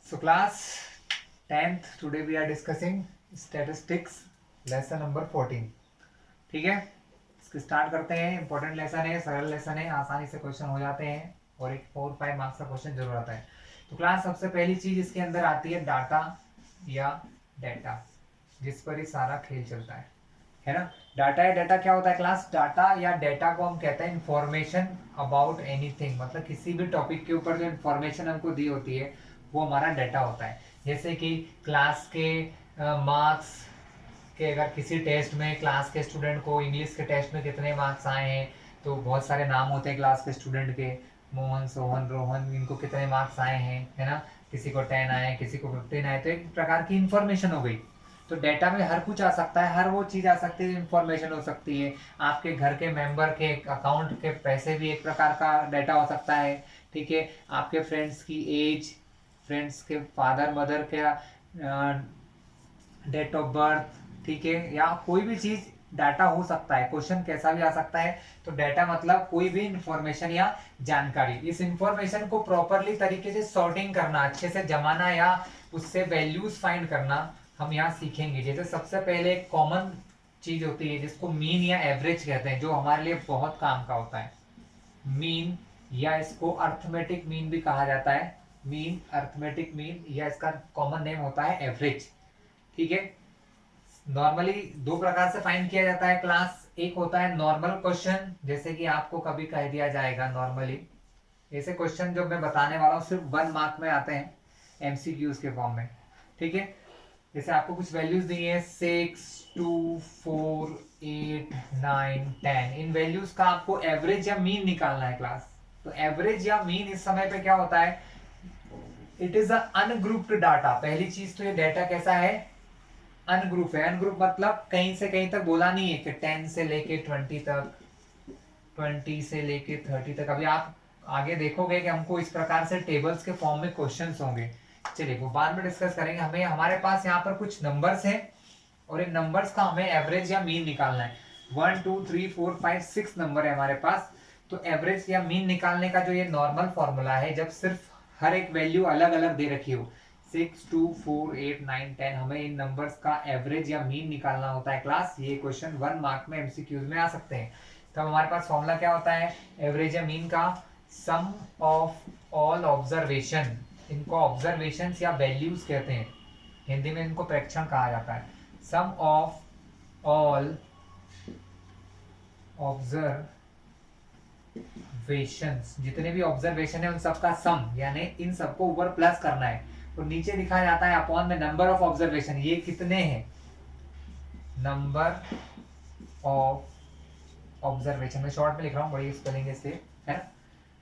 So class 10th, today we are discussing statistics lesson number 14. ठीक है, इसको start करते हैं. इंपॉर्टेंट लेसन है, सरल लेसन है, आसानी से क्वेश्चन हो जाते हैं और एक 4-5 मार्क्स का क्वेश्चन जरूर आता है. तो क्लास सबसे पहली चीज इसके अंदर आती है डाटा या डेटा, जिस पर ही सारा खेल चलता है ना. डाटा या डेटा क्या होता है क्लास? डाटा या डेटा को हम कहते हैं इंफॉर्मेशन अबाउट एनीथिंग, मतलब किसी भी टॉपिक के ऊपर जो इंफॉर्मेशन हमको दी होती है वो हमारा डाटा होता है. जैसे कि क्लास के मार्क्स के, अगर किसी टेस्ट में क्लास के स्टूडेंट को इंग्लिश के टेस्ट में कितने मार्क्स आए हैं, तो बहुत सारे नाम होते हैं क्लास के स्टूडेंट के, मोहन, सोहन, रोहन, इनको कितने मार्क्स आए हैं, है ना. किसी को 10 आए, किसी को 15 आए, तो एक प्रकार की इंफॉर्मेशन हो गई. तो डेटा में हर कुछ आ सकता है, हर वो चीज आ सकती है, इंफॉर्मेशन हो सकती है. आपके घर के मेंबर के अकाउंट के पैसे भी एक प्रकार का डेटा हो सकता है. ठीक है, आपके फ्रेंड्स की एज, फ्रेंड्स के फादर मदर का डेट ऑफ बर्थ, ठीक है, या कोई भी चीज डाटा हो सकता है. क्वेश्चन कैसा भी आ सकता है. तो डाटा मतलब कोई भी इंफॉर्मेशन या जानकारी. इस इंफॉर्मेशन को प्रॉपरली तरीके से सॉर्टिंग करना, अच्छे से जमाना या उससे वैल्यूज फाइंड करना हम यहाँ सीखेंगे. जैसे सबसे पहले एक कॉमन चीज होती है जिसको मीन या एवरेज कहते हैं, जो हमारे लिए बहुत काम का होता है. मीन, या इसको अर्थमेटिक मीन भी कहा जाता है. मीन, अर्थमेटिक मीन, या इसका कॉमन नेम होता है एवरेज. ठीक है, नॉर्मली दो प्रकार से फाइंड किया जाता है क्लास. एक होता है नॉर्मल क्वेश्चन, जैसे कि आपको कभी कह दिया जाएगा नॉर्मली, ऐसे क्वेश्चन जो मैं बताने वाला हूँ सिर्फ 1 मार्क में आते हैं एमसीक्यूज के फॉर्म में. ठीक है, जैसे आपको कुछ वैल्यूज दी है 6, 2, 4, 8, 9, 10. इन वैल्यूज का आपको एवरेज या मीन निकालना है क्लास. तो एवरेज या मीन इस समय पे क्या होता है? It is ungrouped data. पहली चीज तो ये डाटा कैसा है? अनग्रुप है. अनग्रुप मतलब कहीं से कहीं तक बोला नहीं है कि 10 से लेके 20 तक, 20 से लेके 30 तक. अभी आप आगे देखोगे कि हमको इस प्रकार से टेबल्स के फॉर्म में क्वेश्चंस होंगे. चलिए वो बाद में डिस्कस करेंगे. हमें हमारे पास यहाँ पर कुछ नंबर्स हैं और इन नंबर्स का हमें एवरेज या मीन निकालना है. 1, 2, 3, 4, 5, 6 नंबर है हमारे पास. तो एवरेज या मीन निकालने का जो ये नॉर्मल फॉर्मूला है, जब सिर्फ हर एक वैल्यू अलग अलग दे रखी हो, 6, 2, 4, 8, 9, 10, हमें इन नंबर्स का एवरेज या मीन निकालना होता है क्लास. ये क्वेश्चन 1 मार्क में एमसीक्यूज में आ सकते हैं. तब हमारे पास फॉर्मूला क्या होता है एवरेज या मीन का? सम ऑफ ऑल ऑब्जर्वेशन. इनको ऑब्जर्वेशन या वैल्यूज कहते हैं, हिंदी में इनको प्रेक्षण कहा जाता है. सम ऑफ ऑल ऑब्जर्वेशंस, जितने भी ऑब्जर्वेशन है उन सबका सम, यानी इन सबको ऊपर प्लस करना है. तो नीचे लिखा जाता है अपॉन में नंबर ऑफ ऑब्जर्वेशन. ये कितने हैं? Number of observation. मैं शॉर्ट में लिख रहा हूँ, बड़ी स्पेलिंग है इसलिए, है ना.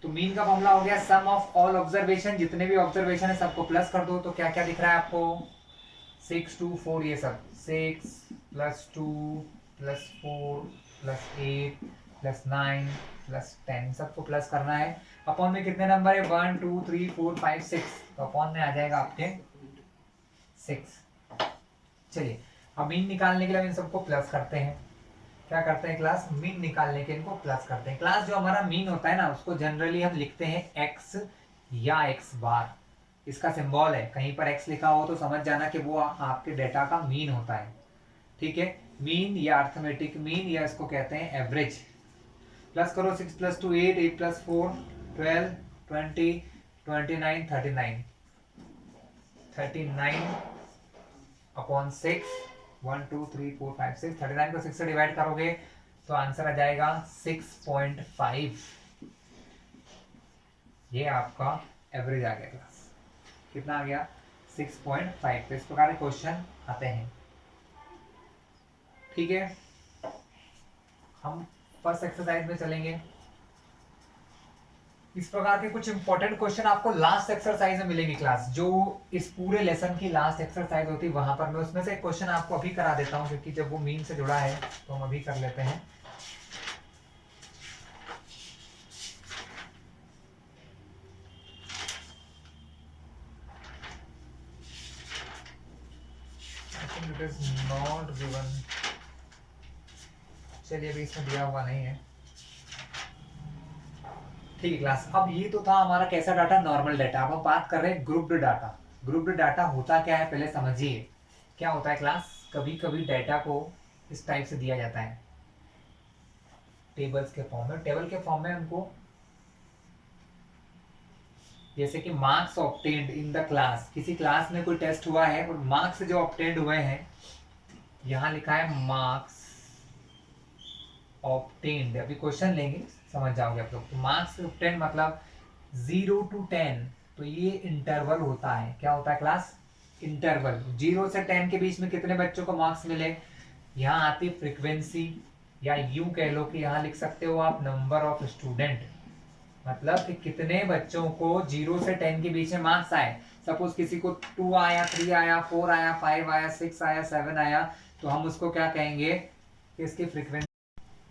तो मीन का फॉर्मूला हो गया सम ऑफ ऑल ऑब्जर्वेशन. जितने भी ऑब्जर्वेशन है सबको प्लस कर दो. तो क्या क्या दिख रहा है आपको? 6, 2, 4, ये सब 6 + 2 + 4 + 8 + 9 + 10, सबको प्लस करना है. अपॉन में कितने नंबर है? 1, 2, 3, 4, 5, 6. तो अपॉन में आ जाएगा आपके 6. चलिए, अब मीन निकालने के लिए हम इन सबको प्लस करते हैं. क्या करते हैं क्लास? मीन निकालने के इनको प्लस करते हैं. क्लास जो हमारा मीन होता है ना, उसको जनरली हम लिखते हैं x या x बार. इसका सिंबल है, कहीं पर x लिखा हो तो समझ जाना कि वो आपके डेटा का मीन होता है. ठीक है, मीन या अर्थमेटिक मीन, या इसको कहते हैं एवरेज. प्लस करो 6 + 2 8, 8 + 4 12, 20, 29, 39. 39 अपॉन 6, 1, 2, 3, 4, 5, 6. 39 को 6 से डिवाइड करोगे तो आंसर आ जाएगा 6.5. ये आपका एवरेज आ गया क्लास. कितना आ गया? 6.5. तो इस प्रकार के क्वेश्चन आते हैं. ठीक है, हम फर्स्ट एक्सरसाइज में चलेंगे. इस प्रकार के कुछ इंपॉर्टेंट क्वेश्चन आपको लास्ट एक्सरसाइज में मिलेंगे क्लास. जो इस पूरे लेसन की लास्ट एक्सरसाइज होती है वहां पर मैं उसमें से एक क्वेश्चन आपको अभी करा देता हूं, क्योंकि जब वो मीन से जुड़ा है तो हम अभी कर लेते हैं. It is not given. चलिए, अभी इसमें दिया हुआ नहीं है. ठीक है क्लास, अब ये तो था हमारा कैसा डाटा? Normal data. अब हम बात कर रहे हैं ग्रुप्ड डाटा. ग्रुप्ड डाटा होता क्या है पहले समझिए। क्या होता है क्लास, कभी कभी डाटा को इस टाइप से दिया जाता है टेबल्स के फॉर्म में, टेबल के फॉर्म में उनको, जैसे कि marks obtained in the class, किसी क्लास में कोई टेस्ट हुआ है और मार्क्स जो ऑब्टेन्ड हुए हैं, यहाँ लिखा है मार्क्स ऑब्टेन्ड, अभी क्वेश्चन लेंगे समझ जाओगे आप लोग। तो मार्क्स ऑब्टेन्ड मतलब 0 to 10, तो ये इंटरवल होता है। क्या होता है क्लास, इंटरवल। 0 से 10 के बीच में कितने बच्चों को मार्क्स मिले, यहाँ आती फ्रीक्वेंसी, या यूं कह लो कि यहाँ लिख सकते हो आप नंबर ऑफ स्टूडेंट, मतलब कि कितने बच्चों को 0 से 10 के बीच में मार्क्स आए। सपोज किसी को 2 आया, 3 आया, 4 आया, 5 आया, 6 आया, 7 आया, तो हम उसको क्या कहेंगे कि इसकी फ्रीक्वेंसी,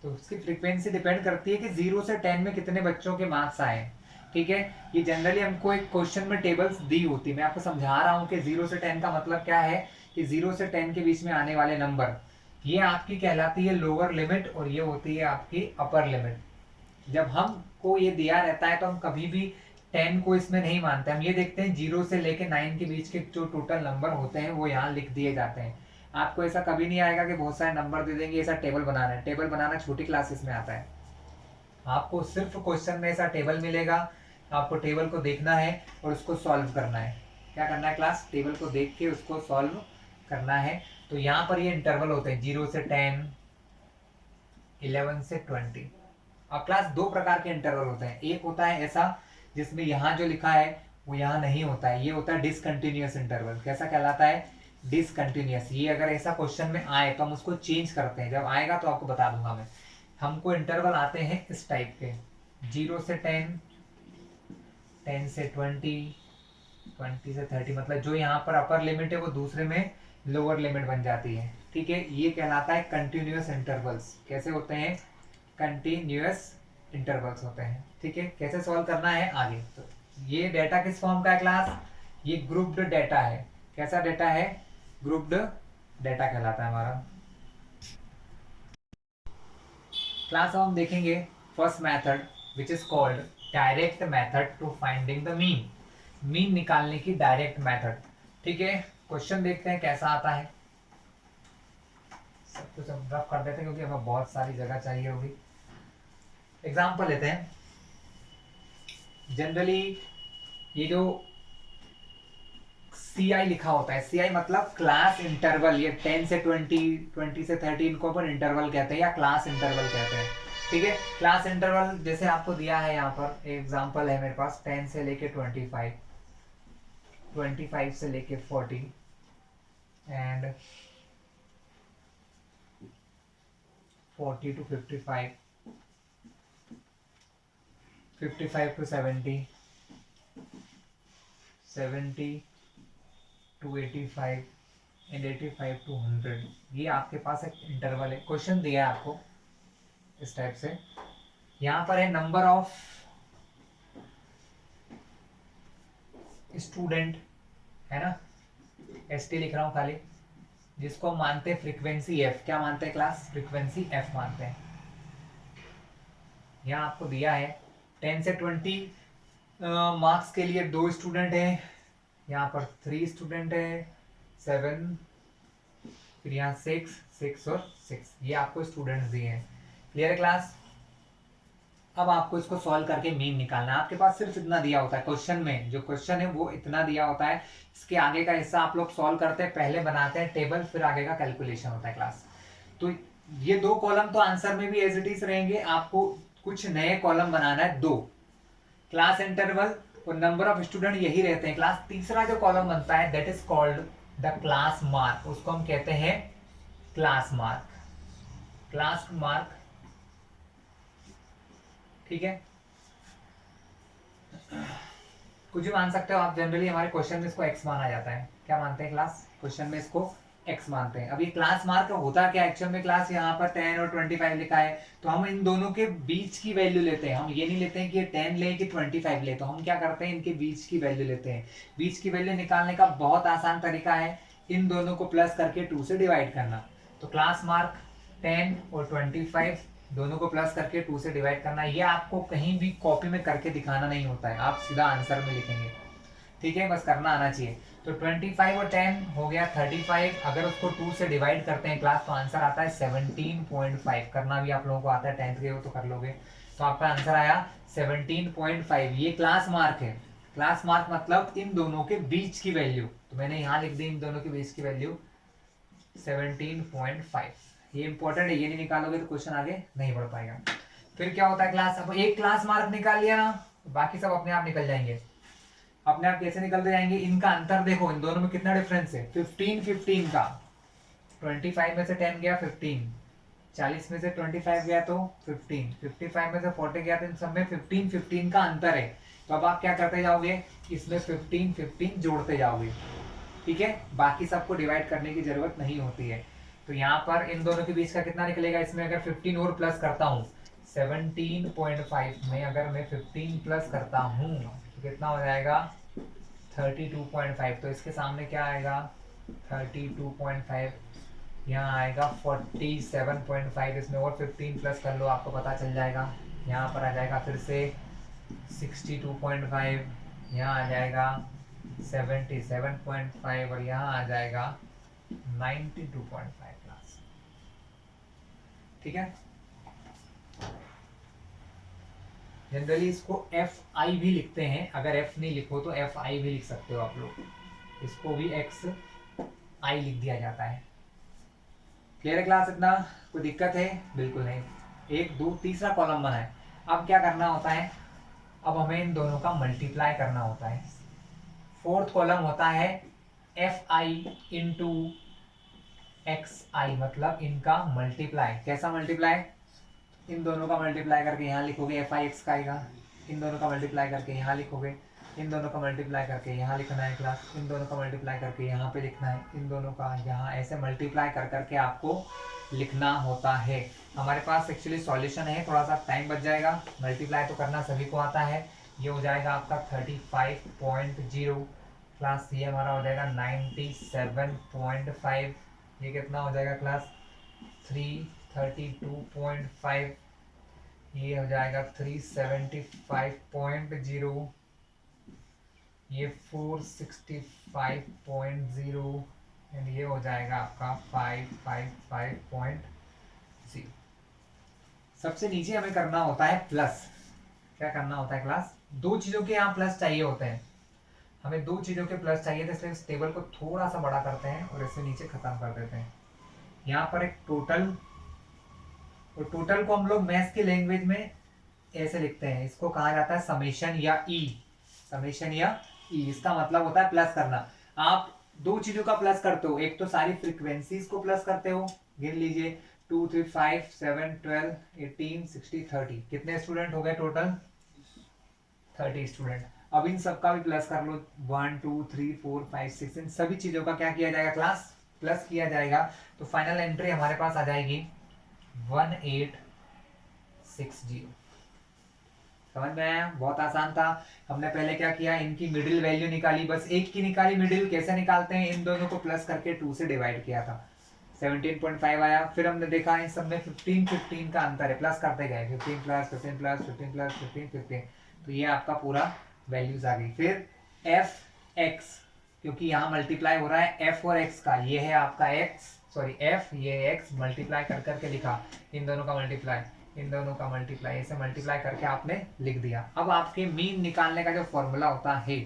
तो उसकी फ्रीक्वेंसी डिपेंड करती है कि 0 से 10 में कितने बच्चों के मार्क्स आए। ठीक है, ये जनरली हमको एक क्वेश्चन में टेबल्स दी होती है। मैं आपको समझा रहा हूँ कि 0 से 10 का मतलब क्या है, कि 0 से 10 के बीच में आने वाले नंबर, ये आपकी कहलाती है लोअर लिमिट और ये होती है आपकी अपर लिमिट। जब हमको ये दिया रहता है तो हम कभी भी 10 को इसमें नहीं मानते, हम ये देखते हैं 0 से लेके 9 के बीच के जो टोटल नंबर होते हैं वो यहाँ लिख दिए जाते हैं। आपको ऐसा कभी नहीं आएगा कि बहुत सारे नंबर दे देंगे ऐसा टेबल बनाना है, टेबल बनाना छोटी क्लासेस में आता है। आपको सिर्फ क्वेश्चन में ऐसा टेबल मिलेगा, आपको टेबल को देखना है और उसको सॉल्व करना है। क्या करना है क्लास, टेबल को देख के उसको सॉल्व करना है। तो यहाँ पर ये इंटरवल होते हैं 0 से 10, 11 से 20। अब क्लास दो प्रकार के इंटरवल होते हैं, एक होता है ऐसा जिसमें यहाँ जो लिखा है वो यहाँ नहीं होता है, ये होता है डिसकंटिन्यूअस इंटरवल। कैसा कहलाता है, डिसकंटिन्यूअस। ये अगर ऐसा क्वेश्चन में आए तो हम उसको चेंज करते हैं, जब आएगा तो आपको बता दूंगा मैं। हमको इंटरवल आते हैं इस टाइप के, 0 से 10, 10 से 20, 20 से 30, मतलब जो यहाँ पर अपर लिमिट है वो दूसरे में लोअर लिमिट बन जाती है। ठीक है, ये कहलाता है कंटिन्यूअस इंटरवल्स। कैसे होते हैं, कंटिन्यूअस इंटरवल्स होते हैं। ठीक है, कैसे सॉल्व करना है आगे। तो ये डेटा किस फॉर्म का है क्लास, ये ग्रुप्ड डेटा है। कैसा डेटा है, ग्रुप्ड डेटा कहलाता है हमारा। क्लास अब हम देखेंगे first method which is called direct method to finding the mean, mean निकालने की डायरेक्ट मेथड। ठीक है, क्वेश्चन देखते हैं कैसा आता है। सब कुछ हम रफ कर देते हैं क्योंकि हमें बहुत सारी जगह चाहिए होगी। एग्जाम्पल लेते हैं। जनरली ये जो CI लिखा होता है, CI मतलब क्लास इंटरवल, ये 10 से 20, 20 से 30 इनको अपन इंटरवल कहते हैं या क्लास इंटरवल कहते हैं। ठीक है, क्लास इंटरवल जैसे आपको दिया है यहाँ पर एग्जांपल है मेरे पास, 10 से लेके 25, 25 से लेके 40 and 40 to 55, 55 to 70, 70 to 85 and 85 to 100। ये आपके पास एक इंटरवल है, क्वेश्चन दिया है आपको इस टाइप से। यहाँ पर है नंबर ऑफ स्टूडेंट, है ना, ST लिख रहा हूँ खाली, जिसको हम मानते हैं फ्रीक्वेंसी F। क्या मानते हैं क्लास, फ्रीक्वेंसी F मानते हैं। यहाँ आपको दिया है 10 से 20 मार्क्स के लिए 2 स्टूडेंट हैं, यहाँ पर 3 स्टूडेंट है, 7, फिर यहाँ 6, 6 और 6, ये आपको स्टूडेंट्स दिए हैं। क्लियर है क्लास। अब आपको इसको सॉल्व करके मीन निकालना है। आपके पास सिर्फ इतना दिया होता है क्वेश्चन में, जो क्वेश्चन है वो इतना दिया होता है। इसके आगे का हिस्सा आप लोग सॉल्व करते हैं, पहले बनाते हैं टेबल, फिर आगे का कैलकुलेशन होता है क्लास। तो ये 2 कॉलम तो आंसर में भी एज इट इज रहेंगे, आपको कुछ नए कॉलम बनाना है 2, क्लास इंटरवल और नंबर ऑफ स्टूडेंट यही रहते हैं क्लास। तीसरा जो कॉलम बनता है that is called the class mark, उसको हम कहते हैं क्लास मार्क, क्लास मार्क। ठीक है, कुछ भी मान सकते हो आप। जनरली हमारे क्वेश्चन में इसको x माना जाता है। क्या मानते हैं क्लास, क्वेश्चन में इसको x मानते हैं। अब ये क्लास मार्क होता क्या एक्चुअल में क्लास, यहाँ पर 10 और 25 लिखा है, तो हम इन दोनों के बीच की वैल्यू लेते हैं। हम ये नहीं लेते हैं कि 10 ले कि 25 ले, तो हम क्या करते हैं, इनके बीच की वैल्यू लेते हैं। बीच की वैल्यू निकालने का बहुत आसान तरीका है, इन दोनों को प्लस करके 2 से डिवाइड करना। तो क्लास मार्क 10 और 25 दोनों को प्लस करके 2 से डिवाइड करना। ये आपको कहीं भी कॉपी में करके दिखाना नहीं होता है, आप सीधा आंसर में लिखेंगे। ठीक है, बस करना आना चाहिए। तो 25 और 10 हो गया 35। अगर उसको 2 से डिवाइड करते हैं क्लास, तो आंसर आता है 17.5। करना भी आप लोगों को आता है, 10th के हो तो कर लोगे। तो आपका आंसर आया 17.5। ये क्लास मार्क है। क्लास मार्क मतलब इन दोनों के बीच की वैल्यू, तो मैंने यहाँ लिख दी इन दोनों के बीच की वैल्यू 17.5। ये इंपॉर्टेंट है, ये नहीं निकालोगे तो क्वेश्चन आगे नहीं बढ़ पाएगा। फिर क्या होता है क्लास, अब एक क्लास मार्क निकाल लिया ना, बाकी सब अपने आप निकल जाएंगे। अपने आप कैसे निकलते जाएंगे, इनका अंतर देखो, इन दोनों में कितना डिफरेंस है, 15 का। 25 में से 10 गया 15, 40 में से 25 गया तो 15, 55 में से 40 गया, तो इन सब में 15 का अंतर है। तो अब आप क्या करते जाओगे, इसमें 15 जोड़ते जाओगे। ठीक है, बाकी सबको डिवाइड करने की जरूरत नहीं होती है। तो यहाँ पर इन दोनों के बीच का कितना निकलेगा, इसमें अगर 15 और प्लस करता हूँ 17.5 में, अगर मैं 15 प्लस करता हूँ तो कितना हो जाएगा 32.5। तो इसके सामने क्या आएगा 32.5, यहाँ आएगा 47.5। इसमें और 15 प्लस कर लो, आपको पता चल जाएगा। यहाँ पर आ जाएगा फिर से 62.5, यहाँ आ जाएगा 77.5 और यहाँ आ जाएगा 92.5 क्लास। ठीक है, जनरली इसको एफ आई भी लिखते हैं, अगर एफ नहीं लिखो तो एफ आई भी लिख सकते हो आप लोग, इसको भी एक्स आई लिख दिया जाता है। क्लियर है क्लास, इतना कोई दिक्कत है? बिल्कुल नहीं। 1 2 तीसरा कॉलम बना है। अब क्या करना होता है, अब हमें इन दोनों का मल्टीप्लाई करना होता है। फोर्थ कॉलम होता है एफ आई इंटू एक्स आई, मतलब इनका मल्टीप्लाई। कैसा मल्टीप्लाई, इन दोनों का मल्टीप्लाई करके यहाँ लिखोगे एफ आई एक्स का आएगा, इन दोनों का मल्टीप्लाई करके यहाँ लिखोगे, इन दोनों का मल्टीप्लाई करके यहाँ लिखना है क्लास, इन दोनों का मल्टीप्लाई करके यहाँ पे लिखना है, इन दोनों का यहाँ, ऐसे मल्टीप्लाई कर करके आपको लिखना होता है। हमारे पास एक्चुअली सॉल्यूशन है, थोड़ा सा टाइम बच जाएगा। मल्टीप्लाई तो करना सभी को आता है। ये हो जाएगा आपका 35.0 क्लास, ये हमारा हो जाएगा 97.5, ये कितना हो जाएगा क्लास 332.5, ये हो जाएगा 375.0, ये 465.0 एंड ये हो जाएगा आपका 555.0। सबसे नीचे हमें करना होता है प्लस। क्या करना होता है क्लास, दो चीजों के यहाँ प्लस चाहिए होते हैं, हमें दो चीजों के प्लस चाहिए थे, इसलिए इस टेबल को थोड़ा सा बड़ा करते हैं और इसे नीचे खत्म कर देते हैं। यहाँ पर एक टोटल, और टोटल को हम लोग मैथ्स की लैंग्वेज में ऐसे लिखते हैं, इसको कहा जाता है समेशन या ई। समेशन या ई, इसका मतलब होता है प्लस करना। आप दो चीजों का प्लस करते हो, एक तो सारी फ्रीक्वेंसीज को प्लस करते हो, गिन लीजिए 2 3 5 7 12 18 60 30, कितने स्टूडेंट हो गए टोटल 30 स्टूडेंट। अब इन सबका भी प्लस कर लो, 1 2 3 4 5 6, इन सभी चीजों का क्या किया जाएगा क्लास, प्लस किया जाएगा। तो फाइनल एंट्री हमारे पास आ जाएगी 1860। समझ में आया, बहुत आसान था। हमने पहले क्या किया, इनकी मिडिल वैल्यू निकाली, बस एक की निकाली मिडिल। कैसे निकालते हैं, इन दोनों को प्लस करके 2 से डिवाइड किया था, 17.5 आया। फिर हमने देखा इन सब में 15 का अंतर है, प्लस करते गए, 15 प्लस 15 प्लस 15 प्लस 15 15, तो ये आपका पूरा वैल्यूज आ गई। फिर एफ एक्स, क्योंकि यहाँ मल्टीप्लाई हो रहा है एफ और एक्स का, ये है आपका एक्स, सॉरी एफ, ये एक्स, मल्टीप्लाई कर करके लिखा, इन दोनों का मल्टीप्लाई, इन दोनों का मल्टीप्लाई, ऐसे मल्टीप्लाई करके आपने लिख दिया। अब आपके मीन निकालने का जो फॉर्मूला होता है,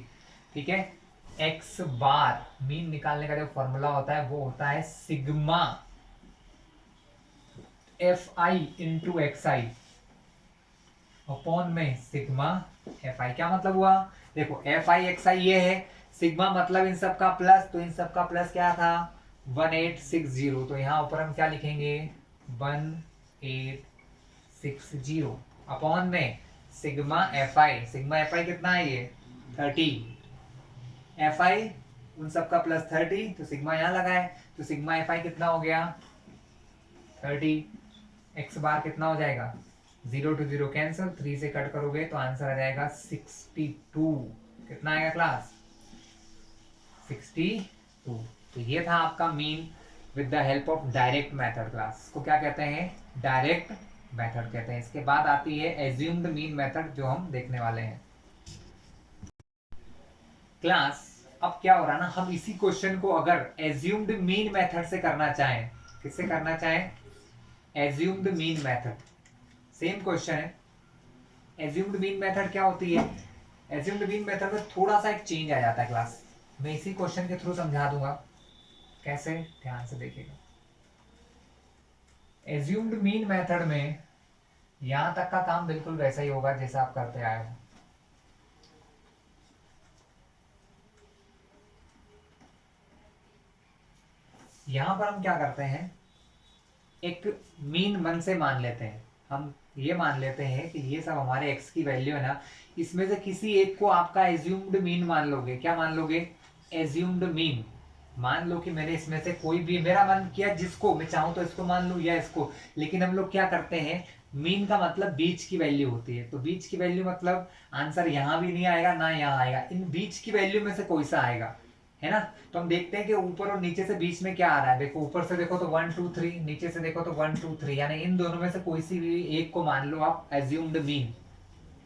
ठीक है, एक्स बार मीन निकालने का जो फॉर्मूला होता है वो होता है sigma F I into x I upon में सिग्मा एफ आई। क्या मतलब हुआ, देखो एफ आई एक्स आई ये है, सिग्मा मतलब इन सब का प्लस, तो इन सब का प्लस क्या था 1860, तो यहाँ ऊपर हम क्या लिखेंगे 1860 अपॉन में sigma F I. Sigma F I कितना है ये 30, एफ आई उन सब का प्लस 30, तो सिग्मा यहाँ लगाए, तो सिग्मा एफ आई कितना हो गया 30, एक्स बार कितना हो जाएगा 0 to 0 कैंसिल, 3 से कट करोगे तो आंसर आ जाएगा 62। कितना आएगा क्लास 62। तो ये था आपका mean with the help of direct method class, को क्या कहते हैं डायरेक्ट मेथड कहते हैं। इसके बाद आती है एज्यूम्ड मीन मेथड, जो हम देखने वाले हैं। क्लास अब क्या हो रहा है ना, हम इसी क्वेश्चन को अगर एज्यूम्ड मीन मेथड से करना चाहें, किससे करना चाहें, assumed mean method, same question है। एज्यूम्ड मीन मेथड क्या होती है, एज्यूम्ड मीन मेथड में थोड़ा सा एक चेंज आ जाता है क्लास, मैं इसी क्वेश्चन के थ्रू समझा दूंगा कैसे, ध्यान से देखिएगा। एज्यूम्ड मीन मेथड में यहां तक का काम बिल्कुल वैसा ही होगा जैसा आप करते आए हो। यहां पर हम क्या करते हैं, एक मीन मन से मान लेते हैं, हम ये मान लेते हैं कि ये सब हमारे एक्स की वैल्यू है ना, इसमें से किसी एक को आपका एज्यूम्ड मीन मान लोगे। क्या मान लोगे, एज्यूम्ड मीन। मान लो कि मैंने इसमें से कोई भी, मेरा मन किया जिसको मैं चाहूं तो इसको मान लूं या इसको, लेकिन हम लोग क्या करते हैं, मीन का मतलब बीच की वैल्यू होती है, तो बीच की वैल्यू मतलब आंसर यहां भी नहीं आएगा ना यहाँ आएगा, इन बीच की वैल्यू में से कोई सा आएगा, है ना। तो हम देखते हैं कि ऊपर और नीचे से बीच में क्या आ रहा है, देखो ऊपर से देखो तो 1 2 3, नीचे से देखो तो 1 2 3, यानी इन दोनों में से कोई सी भी एक को मान लो आप एज्यूम्ड मीन,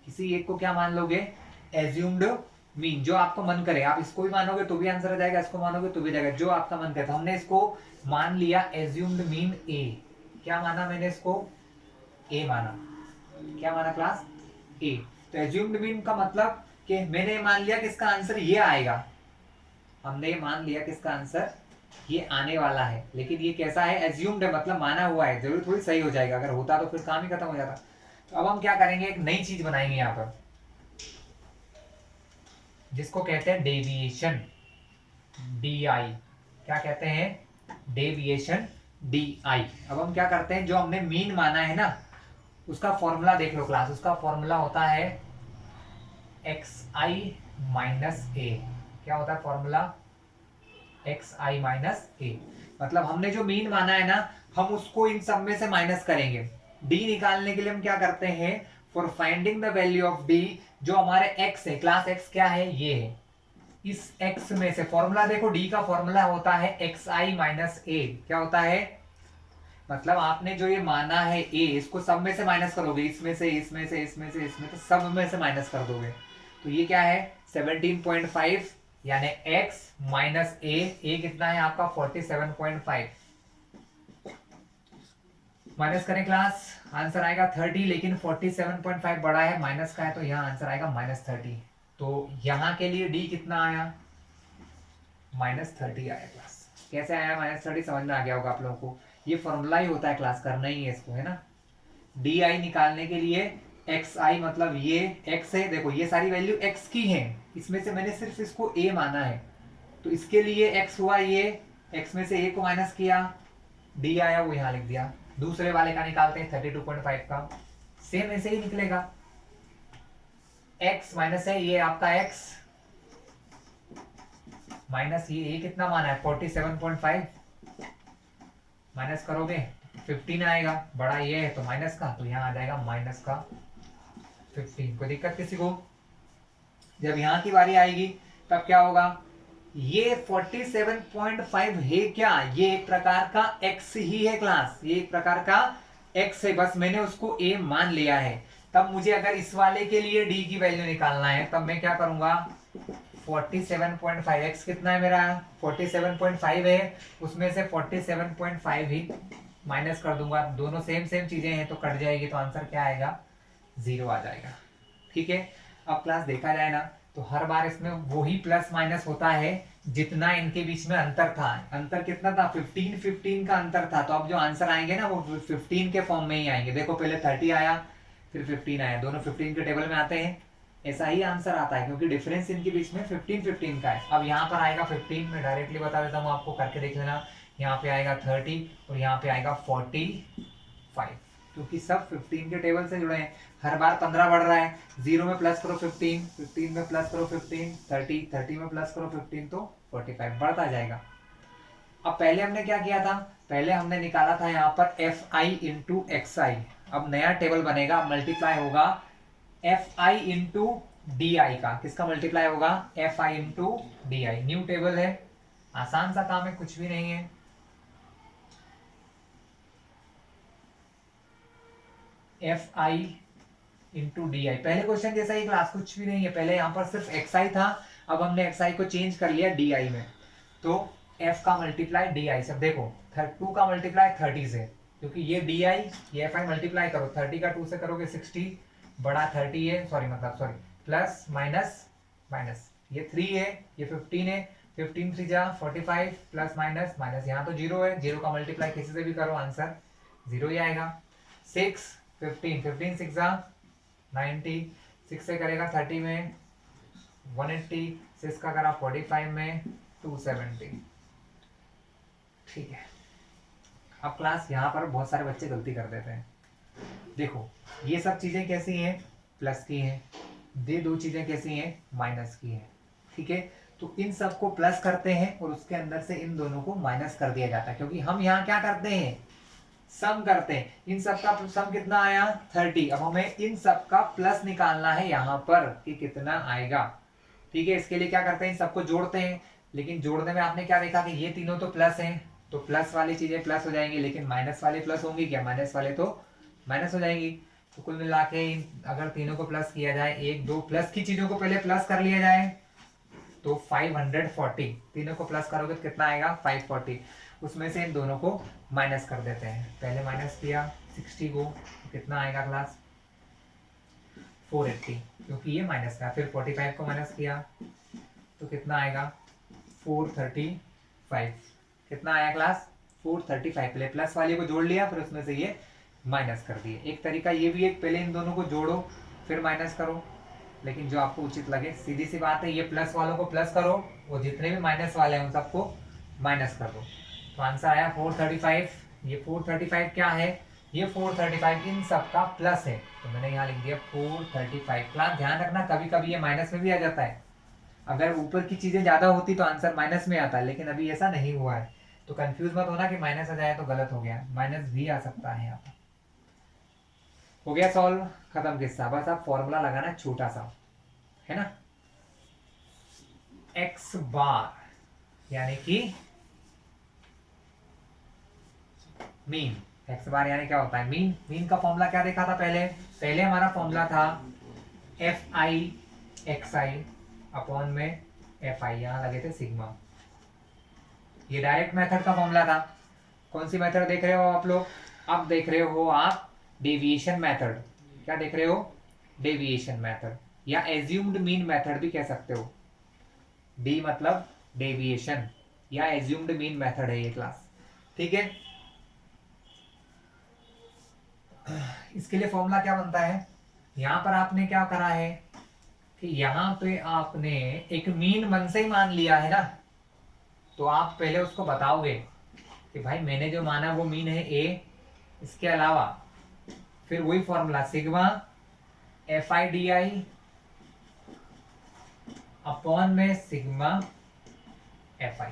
किसी एक को क्या मान लोगे, एज्यूम्ड मीन, जो आपको मन करे, आप इसको भी मानोगे तो भी आंसर आ जाएगा, इसको मानोगे तो भी जाएगा, जो आपका मन करे। तो हमने इसको मान लिया एज्यूम्ड मीन ए, क्या माना मैंने इसको, ए माना, क्या माना क्लास, ए। तो एज्यूम्ड मीन का मतलब कि मैंने मान लिया कि इसका आंसर ये आएगा, हमने ये मान लिया कि इसका आंसर ये आने वाला है, लेकिन ये कैसा है, एज्यूम्ड है, मतलब माना हुआ है, जरूरी थोड़ी सही हो जाएगा, अगर होता तो फिर काम ही खत्म हो जाता। तो अब हम क्या करेंगे, एक नई चीज बनाएंगे यहाँ पर जिसको कहते हैं डेविएशन, डी आई, क्या कहते हैं, डेविएशन डी आई। अब हम क्या करते हैं, जो हमने मीन माना है ना, उसका फॉर्मूला देख लो क्लास, उसका फॉर्मूला होता है एक्स आई माइनस ए। क्या होता है फॉर्मूला, एक्स आई माइनस ए, मतलब हमने जो मीन माना है ना, हम उसको इन सब में से माइनस करेंगे। डी निकालने के लिए हम क्या करते हैं, for finding the value of D, जो हमारे एक्स है, क्लास एक्स क्या है, ये है, इस एक्स में से फॉर्मूला देखो, डी का फॉर्मूला होता है एक्स आई माइनस ए। क्या होता है, मतलब आपने जो ये माना है ए, इसको सब में से माइनस करोगे, इसमें से इसमें से इसमें से इसमें से सब में से माइनस कर दोगे, तो ये क्या है 17.5, यानी x माइनस ए कितना है आपका 47.5, माइनस करें क्लास, आंसर आएगा 30, लेकिन 47.5 बड़ा है, माइनस का है, तो यहाँ आंसर आएगा -30। तो यहाँ के लिए d कितना आया, -30 आया क्लास। कैसे आया -30, समझ में आ गया होगा आप लोगों को, ये फॉर्मूला ही होता है क्लास, करना ही है इसको, है ना। डी आई निकालने के लिए एक्स आई, मतलब ये एक्स है, देखो ये सारी वैल्यू एक्स की है, इसमें से मैंने सिर्फ इसको ए माना है, तो इसके लिए एक्स हुआ ये, एक्स में से ए को माइनस किया, डी आया वो यहाँ लिख दिया। दूसरे वाले का निकालते हैं 32.5 का, सेम ऐसे ही निकलेगा, एक्स माइनस है ये आपका एक्स, माइनस ये ए कितना माना है 47.5, माइनस करोगे 15 आएगा, बड़ा ये है तो माइनस का, तो यहाँ आ जाएगा माइनस का 15। कोई दिक्कत किसी को, जब यहाँ की बारी आएगी तब क्या होगा, ये 47.5 है क्या, ये एक प्रकार का x ही है क्लास, ये एक प्रकार का x है, बस मैंने उसको a मान लिया है। तब मुझे अगर इस वाले के लिए d की वैल्यू निकालना है, तब मैं क्या करूंगा, 47.5, x कितना है मेरा 47.5 है, उसमें से 47.5 ही माइनस कर दूंगा, दोनों सेम सेम चीजें हैं तो कट जाएगी, तो आंसर क्या आएगा 0 आ जाएगा। ठीक है, अब क्लास देखा जाए ना, तो हर बार इसमें वही प्लस माइनस होता है जितना इनके बीच में अंतर था। अंतर कितना था, 15 का अंतर था, तो अब जो आंसर आएंगे ना वो 15 के फॉर्म में ही आएंगे। देखो पहले 30 आया, फिर 15 आया, दोनों 15 के टेबल में आते हैं, ऐसा ही आंसर आता है क्योंकि डिफरेंस इनके बीच में 15 का है। अब यहाँ पर आएगा 15, मैं डायरेक्टली बता देता हूँ आपको, करके देख लेना, यहाँ पे आएगा 30 और यहाँ पे आएगा 45, क्योंकि सब 15 के टेबल से जुड़े हैं। हर बार 15 बढ़ रहा है, 0 में प्लस करो 15, 15 में प्लस करो 15, 30, 30 में प्लस करो 15, तो 45 बढ़ता जाएगा। अब पहले हमने क्या किया था, पहले हमने निकाला था यहाँ पर एफ आई इंटू एक्स आई। अब नया टेबल बनेगा, मल्टीप्लाई होगा F I into D I का, किसका मल्टीप्लाई होगा, F I into D I. New table है, आसान सा काम है, कुछ भी नहीं है। F I into D I, पहले क्वेश्चन जैसा ही क्लास, कुछ भी नहीं है, पहले यहाँ पर सिर्फ एक्स आई था, अब हमने xi को चेंज कर लिया di में, तो f का मल्टीप्लाई di से। देखो 2 का मल्टीप्लाई 30 से, क्योंकि ये di ये fi मल्टीप्लाई करो, 30 का 2 से करोगे 60 बड़ा 30 है, सॉरी प्लस माइनस माइनस, ये 3 है, ये 15 है, 15 3 जा 45 प्लस माइनस माइनस, यहाँ तो 0 है, 0 का मल्टीप्लाई किसी से भी करो आंसर 0 ही आएगा। 6 15 15 6 जा 90, 6 से करेगा 30 में 180, 6 का करा 45 में 270। ठीक है। अब क्लास यहाँ पर बहुत सारे बच्चे गलती कर देते हैं। देखो ये सब चीजें कैसी हैं, प्लस की हैं, ये दो चीजें कैसी हैं, माइनस की हैं। ठीक है, तो इन सब को प्लस करते हैं और उसके अंदर से इन दोनों को माइनस कर दिया जाता है, क्योंकि हम यहाँ क्या करते हैं, सम करते हैं। इन सब का सम कितना आया 30, अब हमें इन सब का प्लस निकालना है यहाँ पर कि कितना आएगा। ठीक है, इसके लिए क्या करते हैं, इन सबको जोड़ते हैं, लेकिन जोड़ने में आपने क्या देखा कि ये तीनों तो प्लस हैं, तो प्लस वाली चीजें प्लस हो जाएंगी, लेकिन माइनस वाले प्लस होंगी क्या, माइनस वाले तो माइनस हो जाएंगी। तो कुल मिला के अगर तीनों को प्लस किया जाए, एक दो प्लस की चीजों को पहले प्लस कर लिया जाए तो 540, तीनों को प्लस करोगे तो कितना आएगा 540, उसमें से इन दोनों को माइनस कर देते हैं। पहले माइनस किया 60 को, तो कितना आएगा क्लास 480, क्योंकि ये माइनस था। फिर 45 को माइनस किया तो कितना आएगा 435, कितना आया क्लास 435, पहले प्लस वाले को जोड़ लिया फिर उसमें से ये माइनस कर दिए। एक तरीका ये भी है, पहले इन दोनों को जोड़ो फिर माइनस करो, लेकिन जो आपको उचित लगे। सीधी सी बात है, ये प्लस वालों को प्लस करो और जितने भी माइनस वाले हैं उन सबको माइनस कर दो। तो आंसर आया 435। ये 435 क्या है, ये 435 इन सब का प्लस है, तो मैंने यहाँ लिख दिया 435। क्लास ध्यान रखना कभी कभी ये माइनस में भी आ जाता है, अगर ऊपर की चीजें ज्यादा होती तो आंसर माइनस में आता है, लेकिन अभी ऐसा नहीं हुआ है। तो कंफ्यूज मत होना कि माइनस आ जाए तो गलत हो गया, माइनस भी आ सकता है यहाँ पर। हो गया सॉल्व, खत्म किस्सा। बस आप फॉर्मूला लगाना छोटा सा, है ना, x बार यानी कि मीन। x बार यानी क्या होता है, मीन। मीन का फॉर्मूला क्या देखा था पहले, पहले हमारा फॉर्मूला था fi xi अपॉन में fi, यहां लगे थे सिग्मा। ये डायरेक्ट मेथड का फॉर्मूला था। कौन सी मेथड देख रहे हो आप लोग, अब देख रहे हो आप डेविएशन मेथड। क्या देख रहे हो, डेविएशन मेथड, या एज्यूम्ड मीन मेथड भी कह सकते हो। डी मतलब डेविएशन या एज्यूम्ड मीन मेथड है ये क्लास। ठीक है, इसके लिए फॉर्मूला क्या बनता है, यहां पर आपने क्या करा है कि यहां पे आपने एक मीन मन से ही मान लिया है ना, तो आप पहले उसको बताओगे कि भाई मैंने जो माना वो मीन है ए, इसके अलावा फिर वही फॉर्मूला सिग्मा FIDI अपॉन में सिग्मा FI।